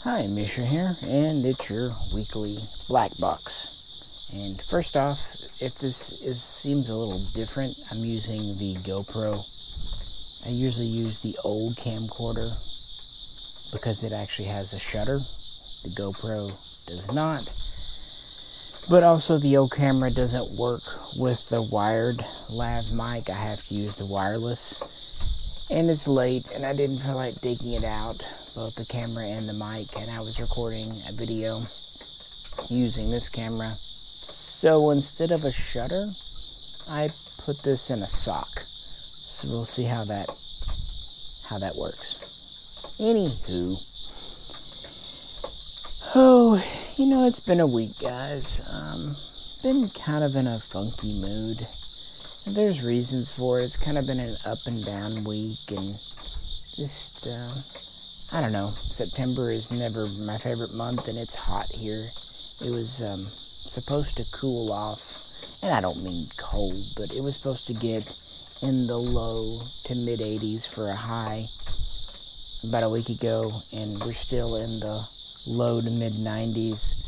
Hi, Misha here, and it's your weekly Blackbox. And first off, if seems a little different, I'm using the GoPro. I usually use the old camcorder because it actually has a shutter. The GoPro does not. But also the old camera doesn't work with the wired lav mic. I have to use the wireless. And it's late, and I didn't feel like digging it out, both the camera and the mic, and I was recording a video using this camera. So instead of a shutter, I put this in a sock. So we'll see how that works. Anywho, it's been a week, guys. Been kind of in a funky mood. There's reasons for it. It's kind of been an up and down week, and just, I don't know. September is never my favorite month, and it's hot here. It was supposed to cool off, and I don't mean cold, but it was supposed to get in the low to mid 80s for a high about a week ago, and we're still in the low to mid 90s.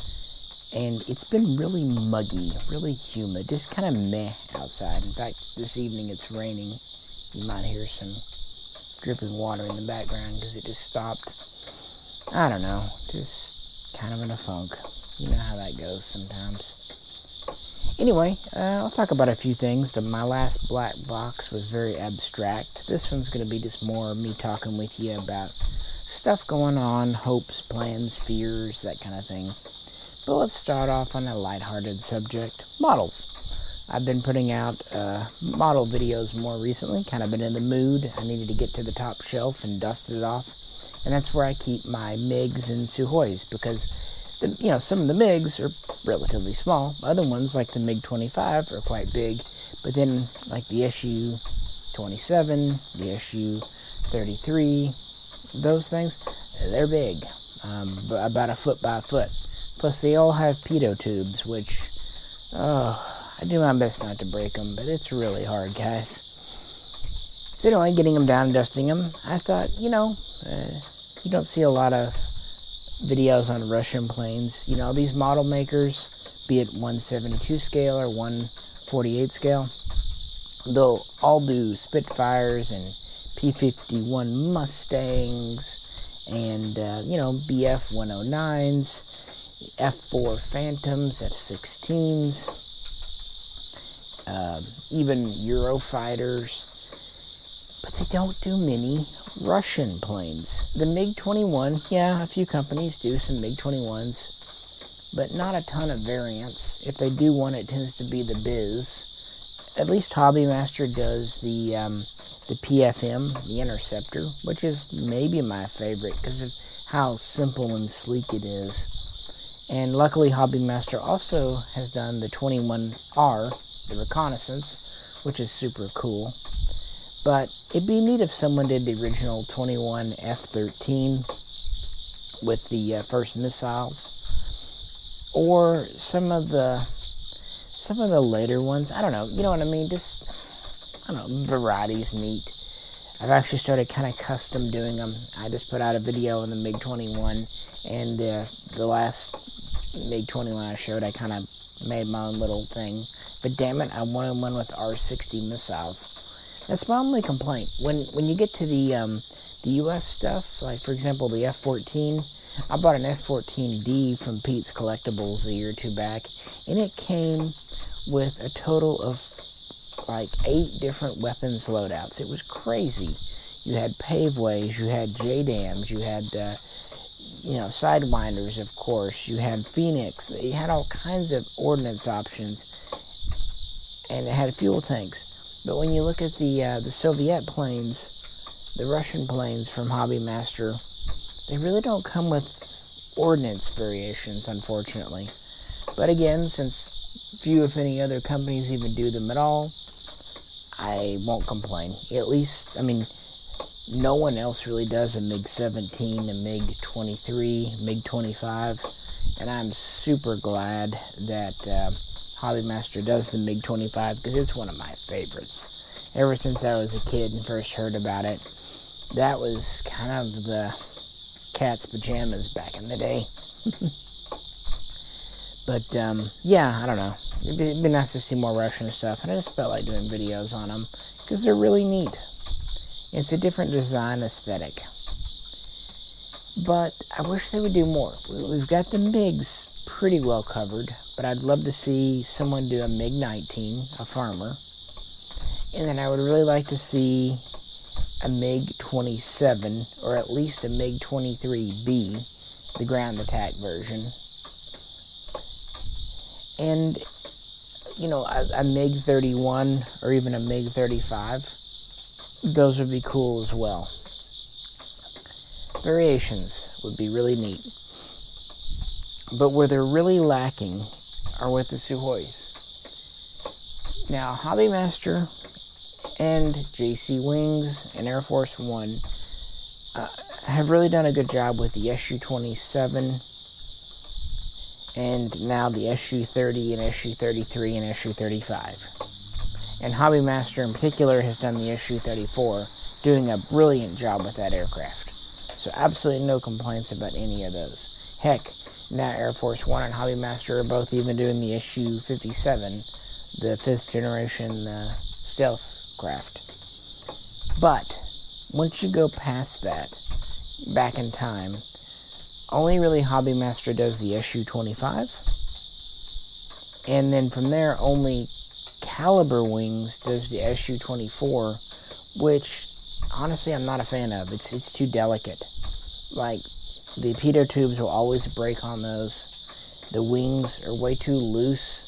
And it's been really muggy, really humid, just kind of meh outside. In fact, this evening it's raining. You might hear some dripping water in the background because it just stopped. I don't know, just kind of in a funk. You know how that goes sometimes. Anyway, I'll talk about a few things. My last black box was very abstract. This one's going to be just more me talking with you about stuff going on, hopes, plans, fears, that kind of thing. But let's start off on a lighthearted subject, models. I've been putting out model videos more recently, kind of been in the mood. I needed to get to the top shelf and dust it off. And that's where I keep my MiGs and Suhois, because some of the MiGs are relatively small. Other ones, like the MiG-25, are quite big. But then, like the SU-27, the SU-33, those things, they're big, about a foot by a foot. Plus, they all have pitot tubes, which, I do my best not to break them, but it's really hard, guys. So anyway, getting them down and dusting them, I thought, you don't see a lot of videos on Russian planes. These model makers, be it 172 scale or 148 scale, they'll all do Spitfires and P-51 Mustangs and, BF 109s. F4 Phantoms, F-16s, even Eurofighters, but they don't do many Russian planes. The MiG-21, yeah, a few companies do some MiG-21s, but not a ton of variants. If they do one, it tends to be the Biz. At least Hobbymaster does the PFM, the Interceptor, which is maybe my favorite because of how simple and sleek it is. And luckily, Hobbymaster also has done the 21R, the Reconnaissance, which is super cool. But it'd be neat if someone did the original 21 F-13 with the first missiles, or some of the later ones. I don't know. You know what I mean? Just, variety's neat. I've actually started kind of custom doing them. I just put out a video on the MiG-21, and the last MiG-21 I showed, I kind of made my own little thing. But damn it, I wanted one with R-60 missiles. That's my only complaint. When you get to the U.S. stuff, like for example the F-14, I bought an F-14D from Pete's Collectibles a year or two back, and it came with a total of like 8 different weapons loadouts. It was crazy. You had paveways, you had JDAMs, you had Sidewinders, of course. You had Phoenix. They had all kinds of ordnance options, and it had fuel tanks. But when you look at the Soviet planes, the Russian planes from Hobbymaster, they really don't come with ordnance variations, unfortunately. But again, since few, if any, other companies even do them at all, I won't complain. At least, no one else really does a MiG-17, a MiG-23, MiG-25, and I'm super glad that Hobbymaster does the MiG-25 because it's one of my favorites. Ever since I was a kid and first heard about it, that was kind of the cat's pajamas back in the day. But, yeah, I don't know. It'd be nice to see more Russian stuff, and I just felt like doing videos on them, because they're really neat. It's a different design aesthetic. But I wish they would do more. We've got the MiGs pretty well covered, but I'd love to see someone do a MiG-19, a farmer. And then I would really like to see a MiG-27, or at least a MiG-23B, the ground attack version. And, you know, a MiG-31 or even a MiG-35, those would be cool as well. Variations would be really neat. But where they're really lacking are with the Suhois. Now, Hobbymaster and JC Wings and Air Force One have really done a good job with the Su-27 and now the Su-30 and Su-33 and Su-35. And Hobbymaster in particular has done the Su-34, doing a brilliant job with that aircraft. So absolutely no complaints about any of those. Heck, now Air Force One and Hobbymaster are both even doing the Su-57, the 5th generation stealth craft. But once you go past that, back in time, only really Hobbymaster does the Su-25. And then from there, only Caliber Wings does the Su-24, which honestly I'm not a fan of. It's too delicate. Like, the pitot tubes will always break on those. The wings are way too loose,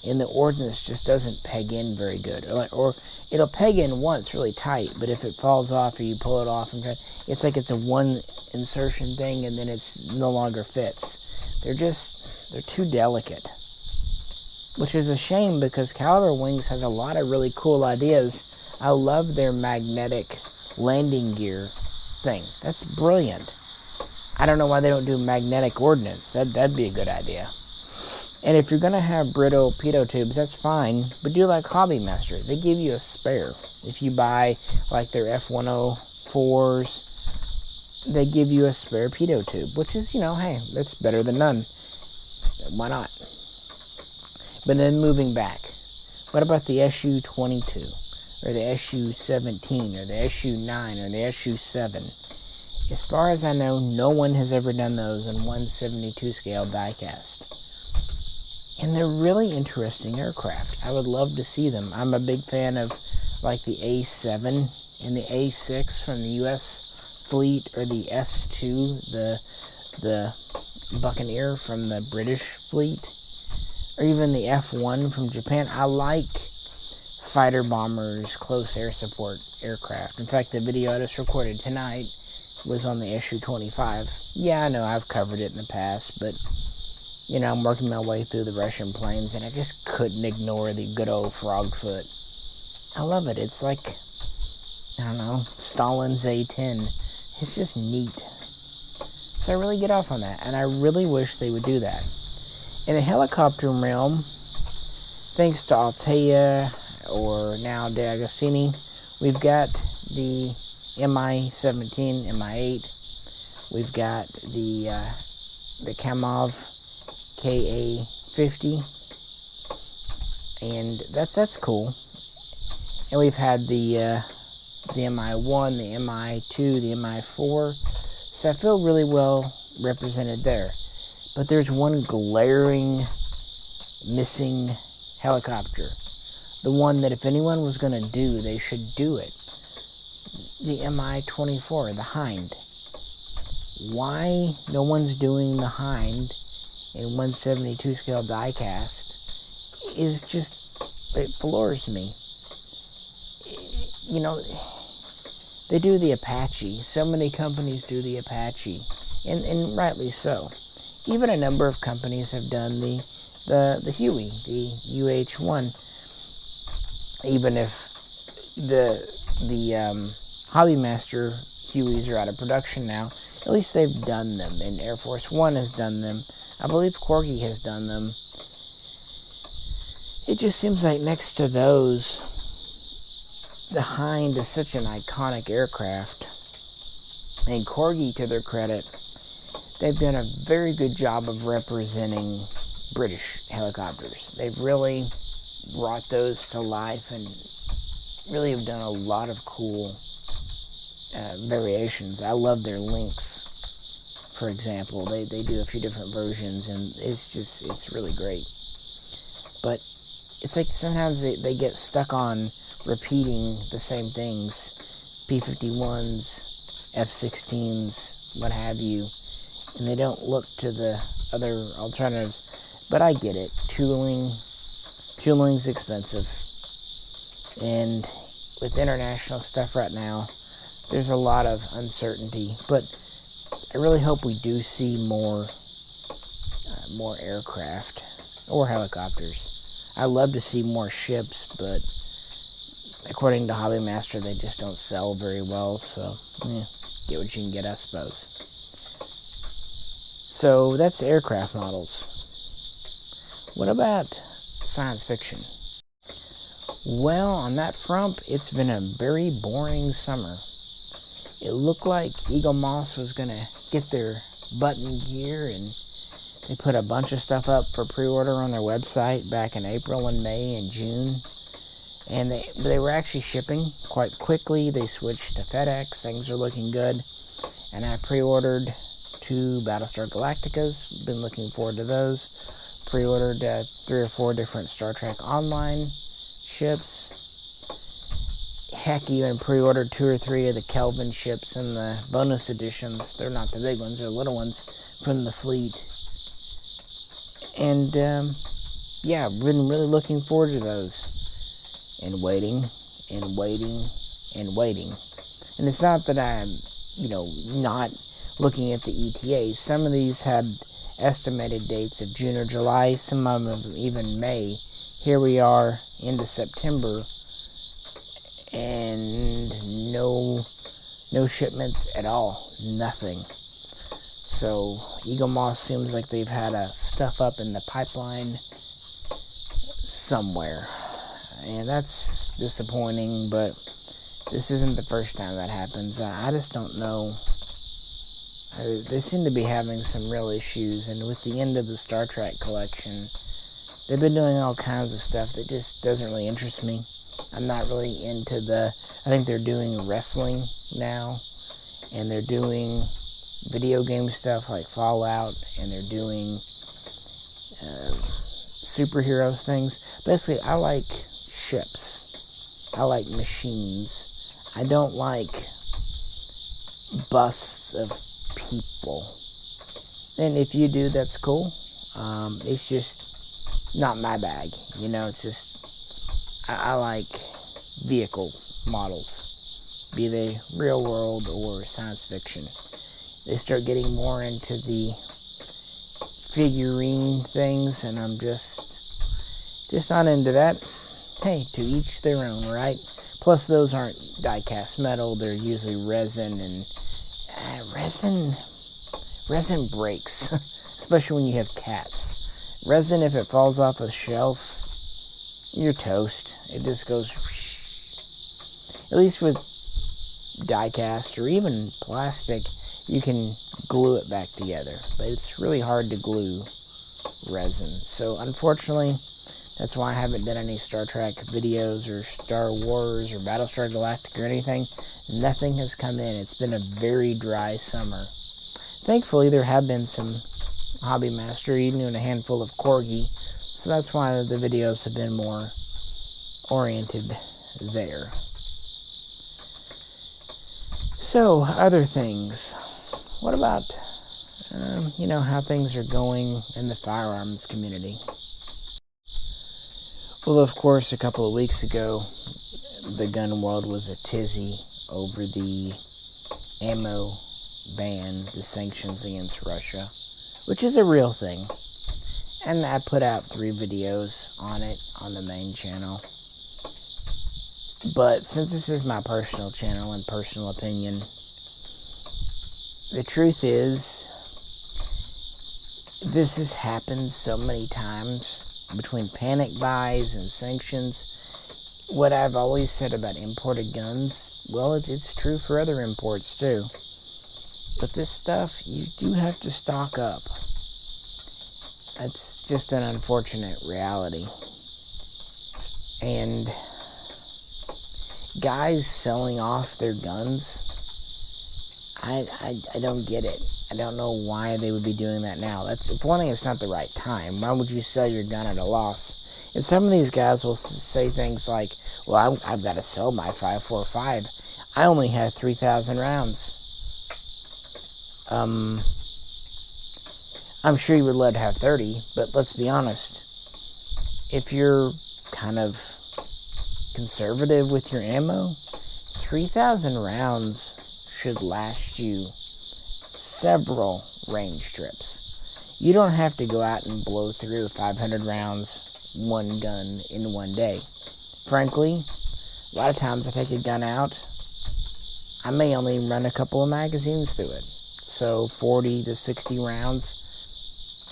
and the ordnance just doesn't peg in very good. Or it'll peg in once really tight, but if it falls off or you pull it off, it's like it's a one insertion thing and then it's no longer fits. They're too delicate. Which is a shame, because Caliber Wings has a lot of really cool ideas. I love their magnetic landing gear thing. That's brilliant. I don't know why they don't do magnetic ordnance. That'd be a good idea. And if you're going to have brittle pitot tubes, that's fine, but do like Hobbymaster. They give you a spare. If you buy like their F104s, they give you a spare pitot tube, which is, you know, hey, that's better than none. Why not? But then moving back, what about the Su-22, or the Su-17, or the Su-9, or the Su-7? As far as I know, no one has ever done those in 1/72 scale diecast. And they're really interesting aircraft. I would love to see them. I'm a big fan of like the A7 and the A6 from the U.S. fleet, or the S2, the Buccaneer from the British fleet, or even the F1 from Japan. I like fighter bombers, close air support aircraft. In fact, the video I just recorded tonight was on the Su-25. Yeah, I know I've covered it in the past, but, you know, I'm working my way through the Russian planes, and I just couldn't ignore the good old frogfoot. I love it. It's like, I don't know, Stalin's A-10. It's just neat. So I really get off on that, and I really wish they would do that. In the helicopter realm, thanks to Altea, or now De Agostini, we've got the Mi-17, Mi-8. We've got the Kamov Ka-50, and that's cool. And we've had the Mi-1, the Mi-2, the Mi-4. So I feel really well represented there. But there's one glaring missing helicopter. The one that if anyone was going to do, they should do it. The Mi-24, the Hind. Why no one's doing the Hind in 1/72 scale diecast is just, it floors me. You know, they do the Apache. So many companies do the Apache, and rightly so. Even a number of companies have done the Huey, the UH-1. Even if the Hobbymaster Hueys are out of production now, at least they've done them, and Air Force One has done them. I believe Corgi has done them. It just seems like next to those, the Hind is such an iconic aircraft. And Corgi, to their credit, they've done a very good job of representing British helicopters. They've really brought those to life and really have done a lot of cool variations. I love their Lynx, for example. They do a few different versions, and it's really great. But it's like sometimes they get stuck on repeating the same things, P-51s, F-16s, what have you, and they don't look to the other alternatives. But I get it. Tooling's expensive, and with international stuff right now, there's a lot of uncertainty. But I really hope we do see more aircraft or helicopters. I love to see more ships, but according to Hobby Master, they just don't sell very well. So, get what you can get, I suppose. So that's aircraft models. What about science fiction? Well, on that front, it's been a very boring summer. It looked like Eagle Moss was going to get their butt in gear, and they put a bunch of stuff up for pre-order on their website back in April and May and June. And they were actually shipping quite quickly. They switched to FedEx. Things are looking good. And I pre-ordered 2 Battlestar Galacticas. Been looking forward to those. Pre-ordered 3 or 4 different Star Trek Online ships. Heck, even pre-ordered 2 or 3 of the Kelvin ships in the bonus editions. They're not the big ones, they're little ones from the fleet. And yeah, been really looking forward to those. And waiting, and waiting, and waiting. And it's not that I'm, not looking at the ETAs. Some of these had estimated dates of June or July, some of them even May. Here we are into September, and no shipments at all, nothing. So Eagle Moss seems like they've had a stuff up in the pipeline somewhere, and that's disappointing. But this isn't the first time that happens. I just don't know. They seem to be having some real issues, and with the end of the Star Trek collection, they've been doing all kinds of stuff that just doesn't really interest me. I'm not really into I think they're doing wrestling now, and they're doing video game stuff like Fallout, and they're doing superheroes things. Basically, I like ships. I like machines. I don't like busts of people. And if you do, that's cool. It's just not my bag. It's just I like vehicle models, be they real world or science fiction. They start getting more into the figurine things, and I'm just not into that. Hey, to each their own, right? Plus, those aren't die-cast metal. They're usually resin, and resin breaks, especially when you have cats. Resin, if it falls off a shelf, you're toast. It just goes whoosh. At least with die-cast or even plastic, you can glue it back together, but it's really hard to glue resin. So unfortunately, that's why I haven't done any Star Trek videos or Star Wars or Battlestar Galactica or anything. Nothing has come in. It's been a very dry summer. Thankfully, there have been some Hobby Master Eden and a handful of Corgi, so that's why the videos have been more oriented there. So, other things. What about, how things are going in the firearms community? Well, of course, a couple of weeks ago, the gun world was a tizzy over the ammo ban, the sanctions against Russia, which is a real thing. And I put out 3 videos on it on the main channel. But since this is my personal channel and personal opinion, the truth is, this has happened so many times between panic buys and sanctions. What I've always said about imported guns, well, it's true for other imports too. But this stuff, you do have to stock up. That's just an unfortunate reality. And guys selling off their guns, I don't get it. I don't know why they would be doing that now. That's, for one thing, it's not the right time. Why would you sell your gun at a loss? And some of these guys will say things like, well, I've got to sell my 5.45. I only had 3,000 rounds. I'm sure you would love to have 30, but let's be honest. If you're kind of conservative with your ammo, 3,000 rounds should last you several range trips. You don't have to go out and blow through 500 rounds, one gun in one day. Frankly, a lot of times I take a gun out, I may only run a couple of magazines through it. So 40 to 60 rounds.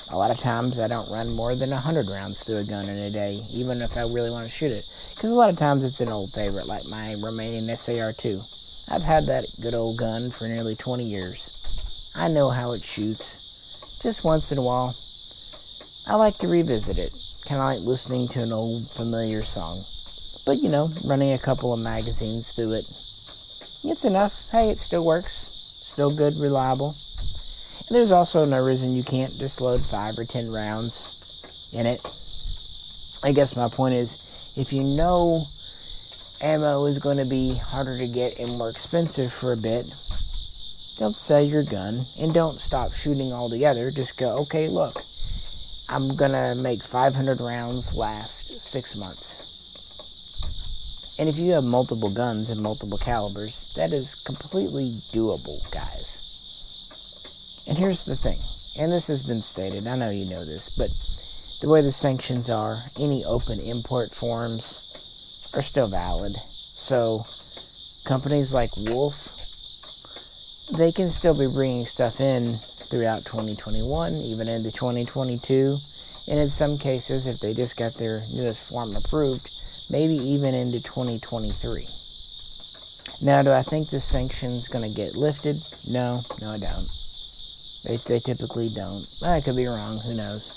A lot of times I don't run more than 100 rounds through a gun in a day, even if I really want to shoot it. Because a lot of times it's an old favorite, like my Romanian SAR-2. I've had that good old gun for nearly 20 years. I know how it shoots. Just once in a while, I like to revisit it. Kind of like listening to an old familiar song. But, running a couple of magazines through it, it's enough. Hey, it still works. Still good, reliable. And there's also no reason you can't just load 5 or 10 rounds in it. I guess my point is, if you know ammo is going to be harder to get and more expensive for a bit, don't sell your gun and don't stop shooting altogether. Just go, okay, look, I'm going to make 500 rounds last 6 months. And if you have multiple guns and multiple calibers, that is completely doable, guys. And here's the thing, and this has been stated, I know you know this, but the way the sanctions are, any open import forms are still valid. So companies like Wolf, they can still be bringing stuff in throughout 2021, even into 2022. And in some cases, if they just got their newest form approved, maybe even into 2023. Now, do I think the sanction's going to get lifted? No, I don't. They typically don't. I could be wrong, who knows.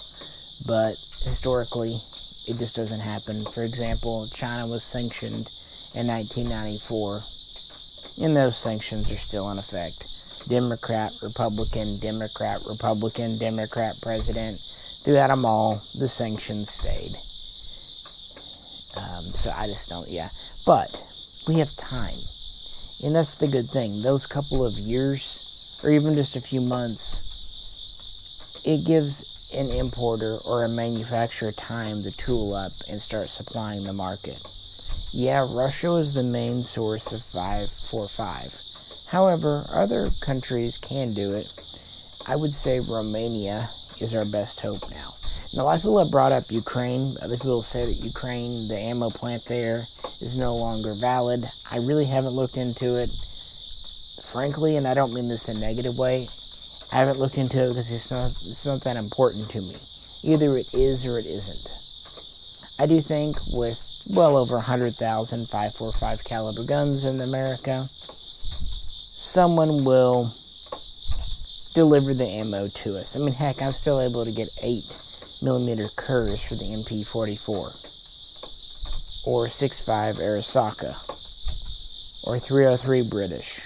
But historically, it just doesn't happen. For example, China was sanctioned in 1994, and those sanctions are still in effect. Democrat, Republican, Democrat, Republican, Democrat president. Throughout them all, the sanctions stayed. So I just don't, But we have time. And that's the good thing. Those couple of years, or even just a few months, it gives an importer or a manufacturer time to tool up and start supplying the market. Yeah, Russia was the main source of 5.45. However, other countries can do it. I would say Romania is our best hope now. And a lot of people have brought up Ukraine. Other people say that Ukraine, the ammo plant there, is no longer valid. I really haven't looked into it. Frankly, and I don't mean this in a negative way, I haven't looked into it because it's not that important to me. Either it is or it isn't. I do think with well over 100,000 5.45 caliber guns in America, someone will deliver the ammo to us. I mean, heck, I'm still able to get 8mm Kurs for the MP44, or 6.5 Arisaka, or 303 British,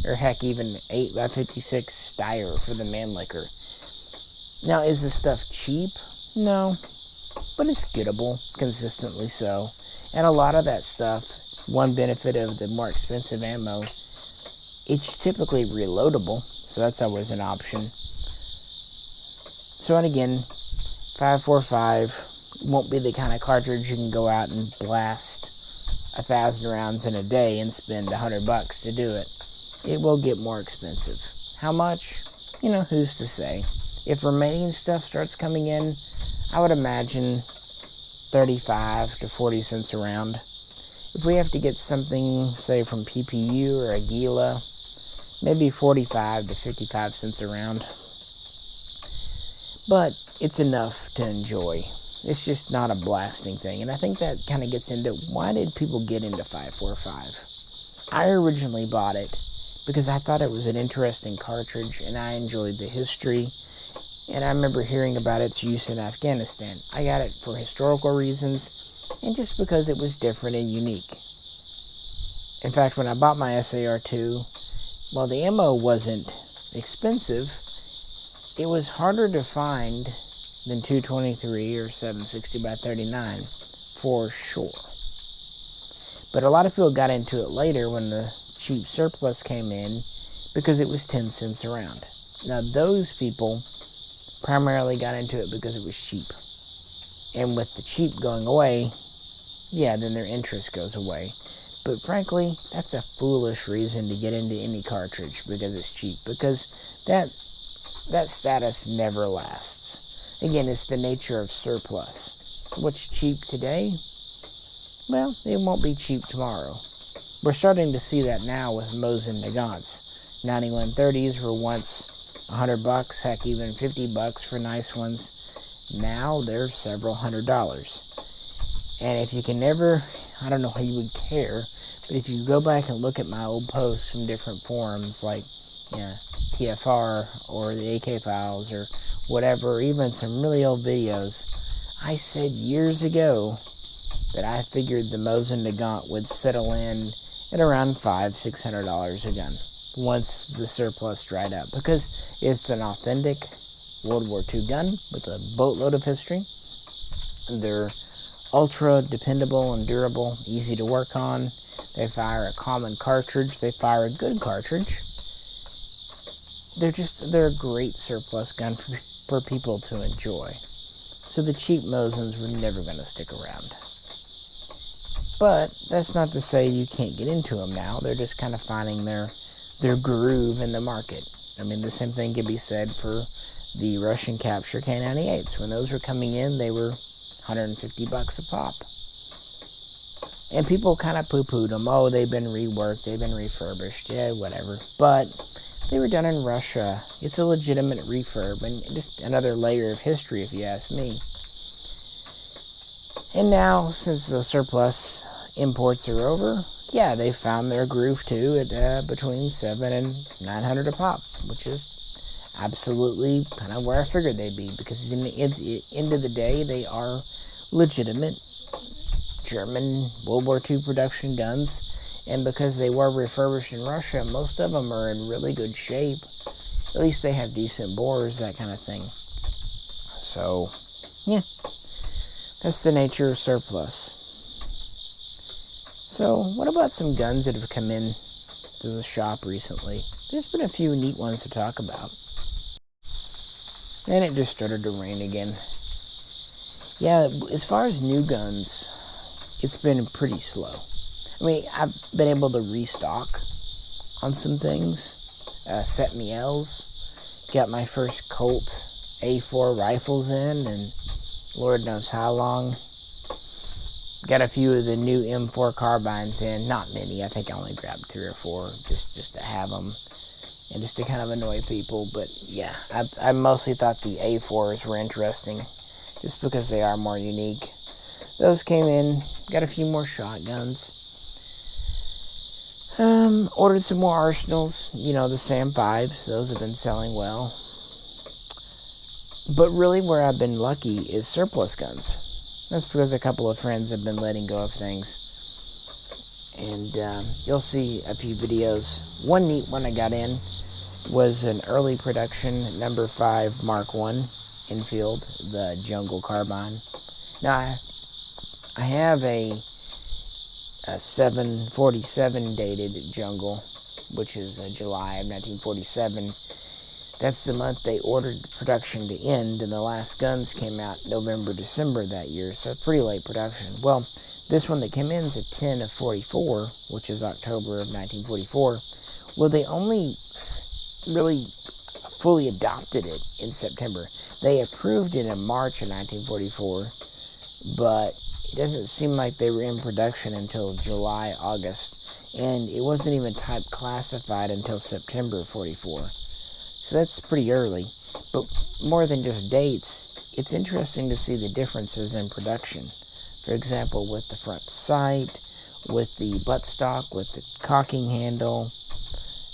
or heck, even 8x56 Steyr for the Mannlicher. Now, is this stuff cheap? No, but it's gettable, consistently so. And a lot of that stuff, one benefit of the more expensive ammo, it's typically reloadable, so that's always an option. So, and again, 5.45 won't be the kind of cartridge you can go out and blast 1,000 rounds in a day and spend $100 to do it. It will get more expensive. How much? Who's to say? If Romanian stuff starts coming in, I would imagine 35 to 40 cents a round. If we have to get something, say, from PPU or Aguila, maybe 45 to 55 cents a round. But it's enough to enjoy. It's just not a blasting thing. And I think that kind of gets into why did people get into 5.45? I originally bought it because I thought it was an interesting cartridge and I enjoyed the history. And I remember hearing about its use in Afghanistan. I got it for historical reasons and just because it was different and unique. In fact, when I bought my SAR-2, while the ammo wasn't expensive, it was harder to find than 223 or 760 by 39 for sure. But a lot of people got into it later when the cheap surplus came in because it was 10 cents a round. Now those people primarily got into it because it was cheap. And with the cheap going away, yeah, then their interest goes away. But frankly, that's a foolish reason to get into any cartridge because it's cheap. Because that status never lasts. Again, it's the nature of surplus. What's cheap today? Well, it won't be cheap tomorrow. We're starting to see that now with Mosin Nagants. 9130s were once $100, heck, even $50 for nice ones. Now they're several $100s. And if you can never, I don't know how you would care, but if you go back and look at my old posts from different forums like TFR or the AK Files or whatever, or even some really old videos, I said years ago that I figured the Mosin Nagant would settle in at around $500-600 a gun once the surplus dried up, because it's an authentic World War II gun with a boatload of history. They're ultra dependable and durable, easy to work on. They fire a common cartridge. They fire a good cartridge. They're a great surplus gun for people to enjoy. So the cheap Mosins were never going to stick around. But that's not to say you can't get into them now. They're just kind of finding their groove in the market. I mean, the same thing can be said for the Russian capture K98s. When those were coming in, they were $150 a pop. And people kind of poo-pooed them. Oh, they've been reworked, they've been refurbished, yeah, whatever. But they were done in Russia. It's a legitimate refurb, and just another layer of history, if you ask me. And now, since the surplus imports are over, yeah, they found their groove too at between $700 and $900 a pop, which is absolutely kind of where I figured they'd be, because at the end of the day, they are legitimate German World War II production guns, and because they were refurbished in Russia, most of them are in really good shape. At least they have decent bores, that kind of thing. So, yeah, that's the nature of surplus. So, what about some guns that have come in to the shop recently? There's been a few neat ones to talk about. And it just started to rain again. Yeah, as far as new guns, it's been pretty slow. I mean, I've been able to restock on some things. Set me L's. Got my first Colt A4 rifles in, and Lord knows how long. Got a few of the new M4 carbines in. Not many. I think I only grabbed 3 or 4 just to have them. And just to kind of annoy people. But yeah, I mostly thought the A4s were interesting, just because they are more unique. Those came in. Got a few more shotguns. Ordered some more arsenals. You know, the Sam 5s. Those have been selling well. But really where I've been lucky is surplus guns. That's because a couple of friends have been letting go of things. And you'll see a few videos. One neat one I got in was an early production number 5 Mark 1 Enfield, the Jungle Carbine. Now, I have a 747 dated Jungle, which is July of 1947. That's the month they ordered production to end, and the last guns came out November, December that year, so pretty late production. Well, this one that came in is a 10 of 44, which is October of 1944. Well, they only really fully adopted it in September. They approved it in March of 1944, but it doesn't seem like they were in production until July, August, and it wasn't even type classified until September of 44. So that's pretty early. But more than just dates, it's interesting to see the differences in production. For example, with the front sight, with the buttstock, with the cocking handle,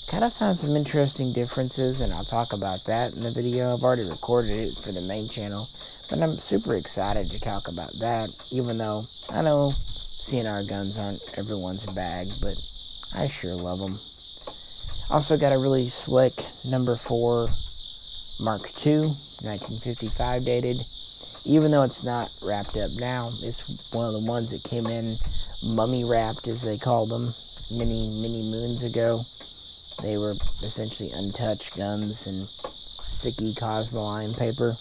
kind of found some interesting differences, and I'll talk about that in the video. I've already recorded it for the main channel, but I'm super excited to talk about that, even though I know CNR guns aren't everyone's bag, but I sure love them. Also got a really slick number 4 Mark II, 1955 dated. Even though it's not wrapped up now, it's one of the ones that came in mummy wrapped, as they called them, many moons ago. They were essentially untouched guns and sticky Cosmoline paper.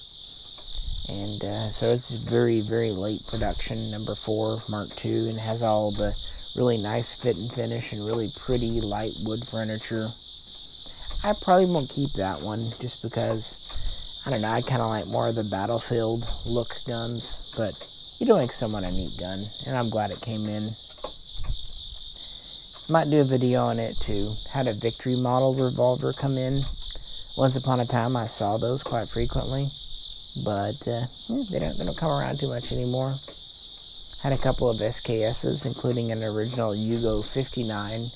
And so it's very late production, number 4 Mark II, and has all the really nice fit and finish and really pretty light wood furniture. I probably won't keep that one just because, I don't know, I kind of like more of the battlefield look guns, but you do make somewhat a neat gun, and I'm glad it came in. Might do a video on it too. Had a Victory model revolver come in. Once upon a time I saw those quite frequently, but they don't come around too much anymore. Had a couple of SKSs, including an original Yugo 59,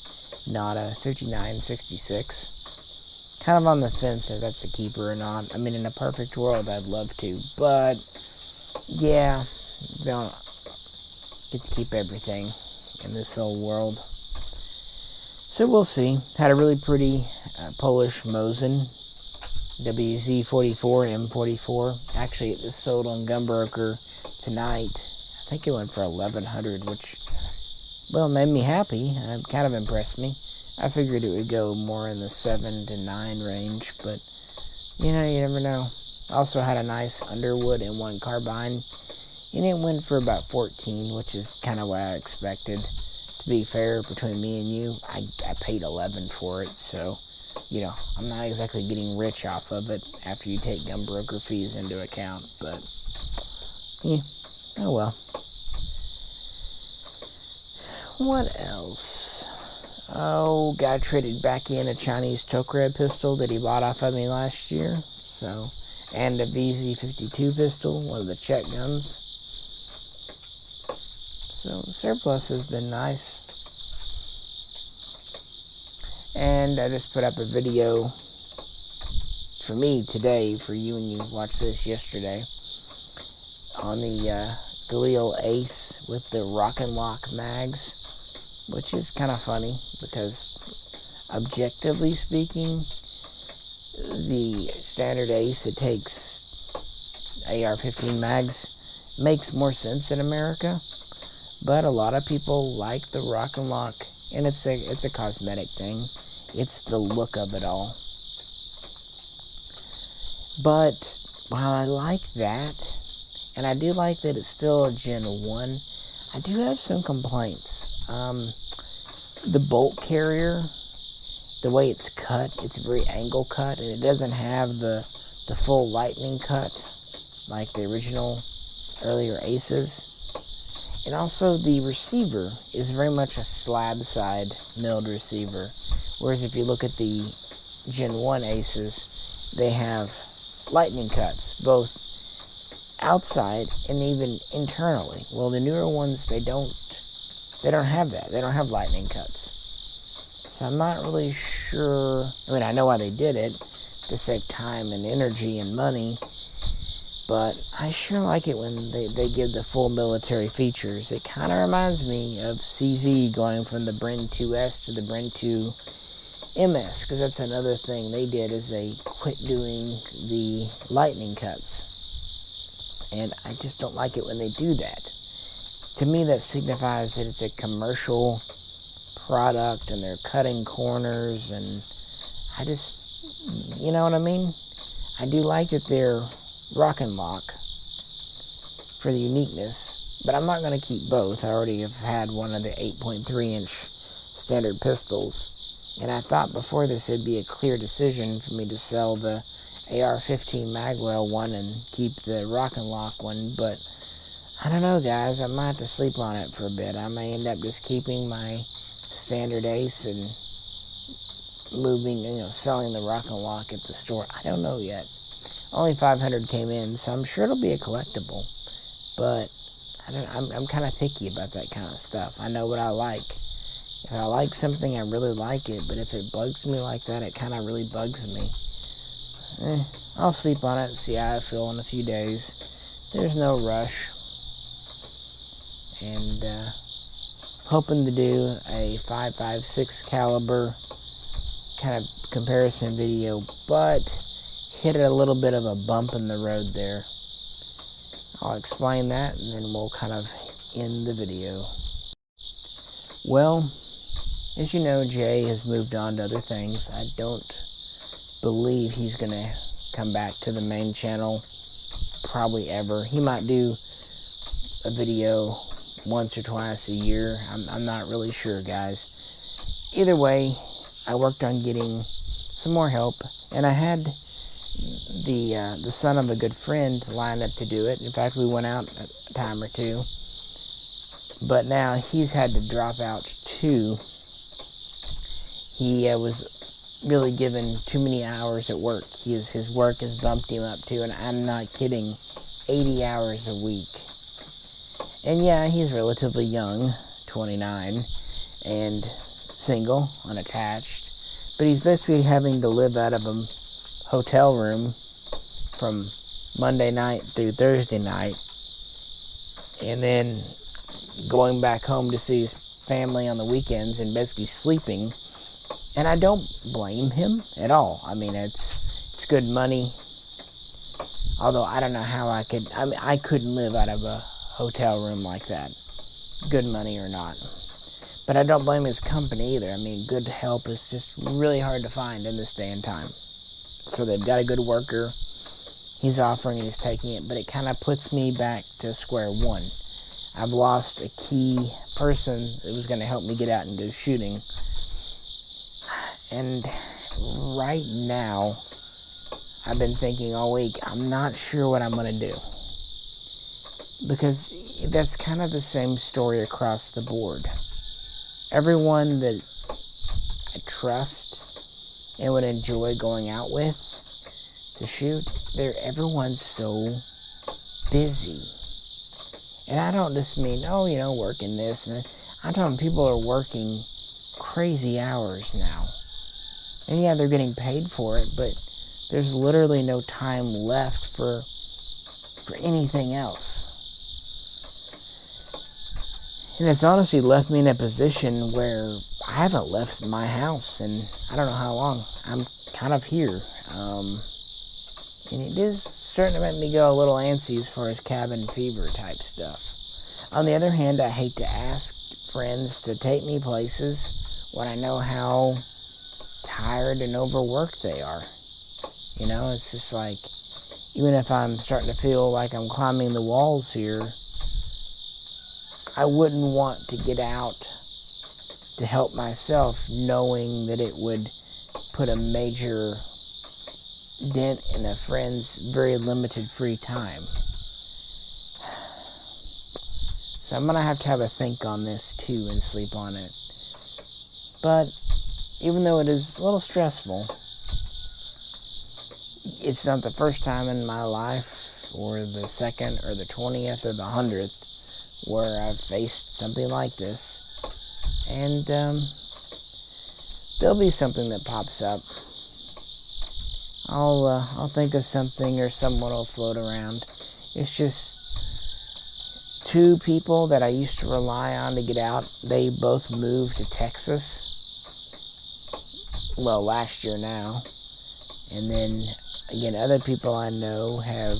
not a 5966. Kind of on the fence if that's a keeper or not. I mean, in a perfect world, I'd love to, but yeah, they don't get to keep everything in this old world. So we'll see. Had a really pretty Polish Mosin WZ-44 M44. Actually, it was sold on Gunbroker tonight. I think it went for $1,100, which, well, made me happy. It kind of impressed me. I figured it would go more in the 7 to 9 range, but, you know, you never know. Also had a nice Underwood M1 carbine, and it went for about $14, which is kind of what I expected. To be fair, between me and you, I paid $11 for it, so, you know, I'm not exactly getting rich off of it after you take gunbroker fees into account, but, yeah, oh well. What else? Oh, guy traded back in a Chinese Tokarev pistol that he bought off of me last year, so, and a VZ-52 pistol, one of the Czech guns. So surplus has been nice. And I just put up a video for me today, for you and you watched this yesterday, on the Galil Ace with the Rock and Lock mags, which is kind of funny because objectively speaking, the standard Ace that takes AR-15 mags makes more sense in America. But a lot of people like the Rock and Lock, and it's a cosmetic thing. It's the look of it all. But while I like that, and I do like that it's still a Gen 1, I do have some complaints. The bolt carrier, the way it's cut, it's very angle cut, and it doesn't have the full lightning cut like the original earlier Aces. And also the receiver is very much a slab side milled receiver. Whereas if you look at the Gen 1 Aces, they have lightning cuts, both outside and even internally. Well, the newer ones, they don't have that. They don't have lightning cuts. So I'm not really sure. I mean, I know why they did it, to save time and energy and money. But I sure like it when they give the full military features. It kind of reminds me of CZ going from the Bren 2S to the Bren 2 MS, because that's another thing they did, is they quit doing the lightning cuts. And I just don't like it when they do that. To me, that signifies that it's a commercial product and they're cutting corners, and I just, you know what I mean? I do like that they're Rock and Lock for the uniqueness, but I'm not going to keep both. I already have had one of the 8.3 inch standard pistols, and I thought before this it'd be a clear decision for me to sell the AR-15 Magwell one and keep the Rock and Lock one, but I don't know, guys. I might have to sleep on it for a bit. I may end up just keeping my standard Ace and selling the Rock and Lock at the store. I don't know yet. Only 500 came in, so I'm sure it'll be a collectible. But I'm kind of picky about that kind of stuff. I know what I like, If I like something, I really like it, but if it bugs me like that, it kind of really bugs me. I'll sleep on it and see how I feel in a few days. There's no rush. And hoping to do a 5.56 caliber kind of comparison video, but hit a little bit of a bump in the road there. I'll explain that and then we'll kind of end the video. Well, as you know, Jay has moved on to other things. I don't believe he's going to come back to the main channel probably ever. He might do a video once or twice a year. I'm not really sure, guys. Either way, I worked on getting some more help, and I had the son of a good friend lined up to do it. In fact, we went out a time or two, but now he's had to drop out too. He was really given too many hours at work. His work has bumped him up to, and I'm not kidding, 80 hours a week. And yeah, he's relatively young, 29, and single, unattached, but he's basically having to live out of a hotel room from Monday night through Thursday night, and then going back home to see his family on the weekends and basically sleeping. And I don't blame him at all. I mean, it's good money. Although I don't know how I couldn't live out of a hotel room like that, good money or not. But I don't blame his company either. I mean, good help is just really hard to find in this day and time. So they've got a good worker. He's offering, he's taking it, but it kind of puts me back to square one. I've lost a key person that was going to help me get out and go shooting. And right now, I've been thinking all week, I'm not sure what I'm going to do. Because that's kind of the same story across the board. Everyone that I trust and would enjoy going out with to shoot, everyone's so busy. And I don't just mean, working this. And I'm talking people are working crazy hours now. And yeah, they're getting paid for it, but there's literally no time left for anything else. And it's honestly left me in a position where I haven't left my house in I don't know how long. I'm kind of here. And it is starting to make me go a little antsy as far as cabin fever type stuff. On the other hand, I hate to ask friends to take me places when I know how tired and overworked they are. It's just like, even if I'm starting to feel like I'm climbing the walls here, I wouldn't want to get out to help myself knowing that it would put a major dent in a friend's very limited free time. So I'm going to have a think on this too and sleep on it. But even though it is a little stressful, it's not the first time in my life, or the second, or the 20th, or the 100th, where I've faced something like this. And there'll be something that pops up. I'll think of something, or someone will float around. It's just two people that I used to rely on to get out. They both moved to Texas. Well, last year now. And then, again, other people I know have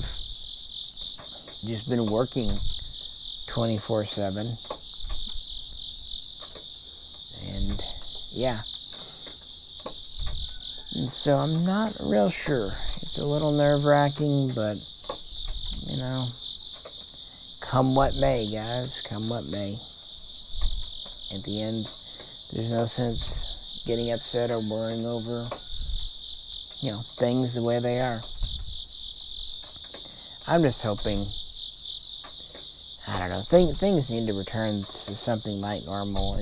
just been working 24/7. And, yeah. And so I'm not real sure. It's a little nerve-wracking, but, come what may, guys. Come what may. At the end, there's no sense getting upset or worrying over, things the way they are. I'm just hoping, I don't know, things need to return to something like normal.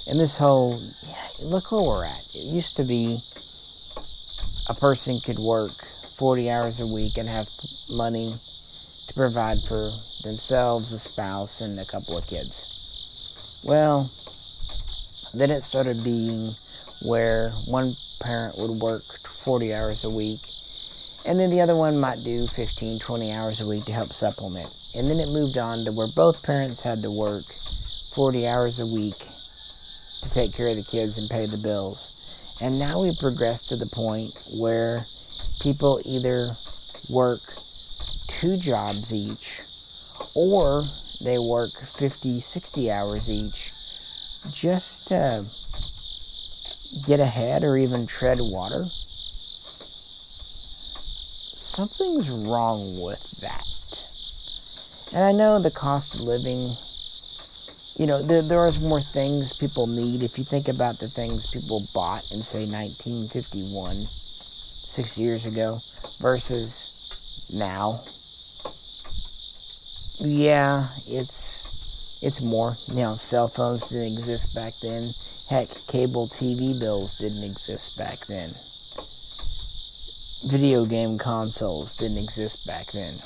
And this whole, look where we're at. It used to be a person could work 40 hours a week and have money to provide for themselves, a spouse, and a couple of kids. Well, Then it started being where one parent would work 40 hours a week, and then the other one might do 15, 20 hours a week to help supplement. And then it moved on to where both parents had to work 40 hours a week to take care of the kids and pay the bills. And now we progressed to the point where people either work 2 jobs each, or they work 50, 60 hours each just to get ahead or even tread water. Something's wrong with that. And I know the cost of living, there are more things people need. If you think about the things people bought in, say, 1951, 6 years ago, versus now, yeah, it's more. Cell phones didn't exist back then. Heck, cable TV bills didn't exist back then. Video game consoles didn't exist back then.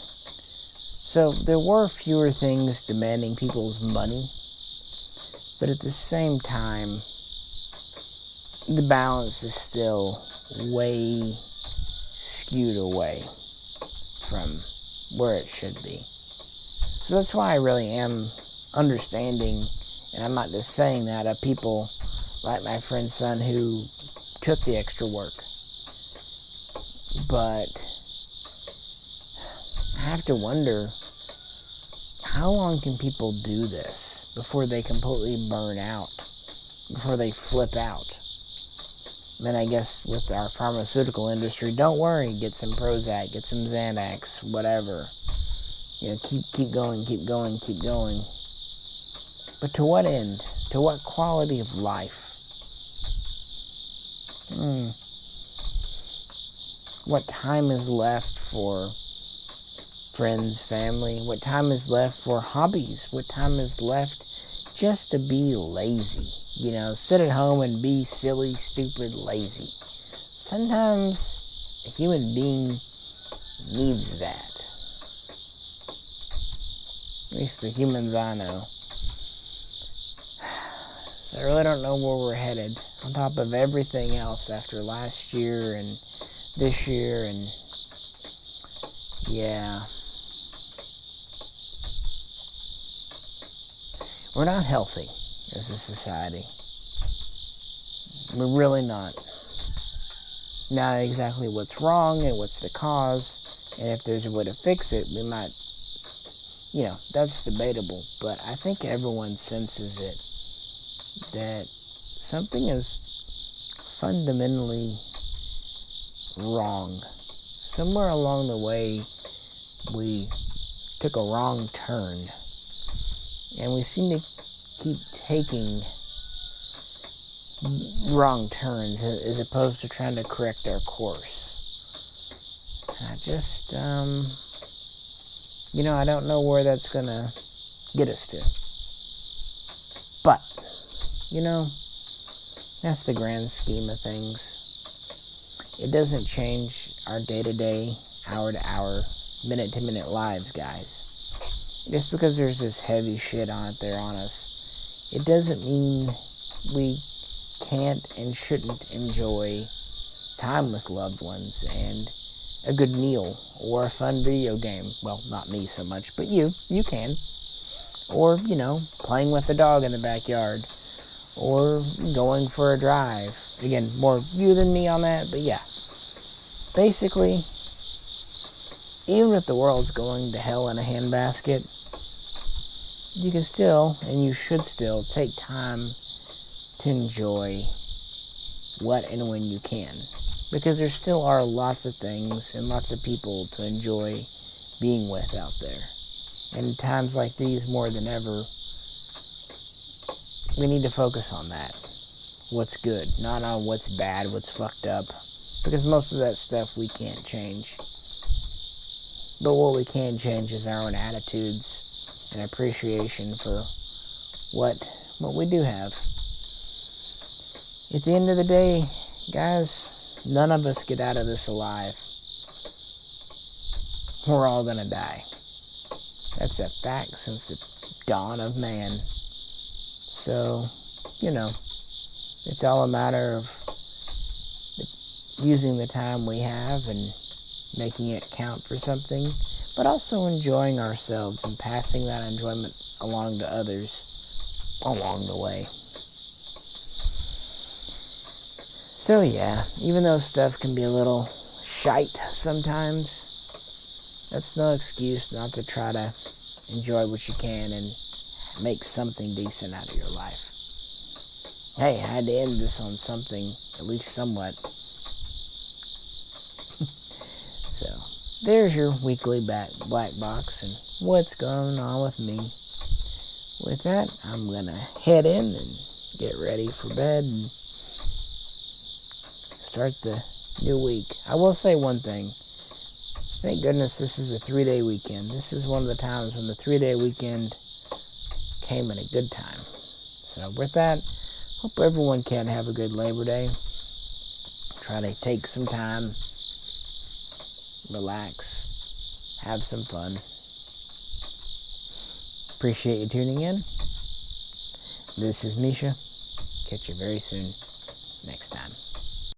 So there were fewer things demanding people's money, but at the same time, the balance is still way skewed away from where it should be. So that's why I really am understanding, and I'm not just saying that, of people like my friend's son who took the extra work. But I have to wonder, how long can people do this before they completely burn out, before they flip out? Then I guess with our pharmaceutical industry, don't worry, get some Prozac, get some Xanax, whatever. Keep going, keep going, keep going. But to what end? To what quality of life? What time is left for friends, family? What time is left for hobbies? What time is left just to be lazy? Sit at home and be silly, stupid, lazy. Sometimes a human being needs that. At least the humans I know. So I really don't know where we're headed. On top of everything else after last year and this year, and yeah. We're not healthy as a society. We're really not. Not exactly what's wrong and what's the cause, and if there's a way to fix it, we might, that's debatable. But I think everyone senses it, that something is fundamentally wrong. Somewhere along the way, we took a wrong turn, and we seem to keep taking wrong turns as opposed to trying to correct our course. And I just, I don't know where that's gonna get us to. But, that's the grand scheme of things. It doesn't change our day-to-day, hour-to-hour, minute-to-minute lives, guys. Just because there's this heavy shit out there on us, it doesn't mean we can't and shouldn't enjoy time with loved ones and a good meal or a fun video game. Well, not me so much, but you can. Or, playing with the dog in the backyard. Or going for a drive. Again, more you than me on that, but yeah. Basically, even if the world's going to hell in a handbasket, you can still, and you should still, take time to enjoy what and when you can. Because there still are lots of things and lots of people to enjoy being with out there. And times like these, more than ever, we need to focus on that. What's good, not on what's bad, what's fucked up. Because most of that stuff we can't change. But what we can change is our own attitudes and appreciation for what we do have. At the end of the day, guys, none of us get out of this alive. We're all gonna die. That's a fact since the dawn of man. So, It's all a matter of using the time we have and making it count for something, but also enjoying ourselves and passing that enjoyment along to others along the way. So yeah, even though stuff can be a little shite sometimes, that's no excuse not to try to enjoy what you can and make something decent out of your life. Hey, I had to end this on something, at least somewhat. So, there's your weekly black box and what's going on with me. With that, I'm going to head in and get ready for bed and start the new week. I will say one thing. Thank goodness this is a 3-day weekend. This is one of the times when the 3-day weekend came at a good time. So with that, hope everyone can have a good Labor Day. Try to take some time, relax, have some fun. Appreciate you tuning in. This is Misha. Catch you very soon next time.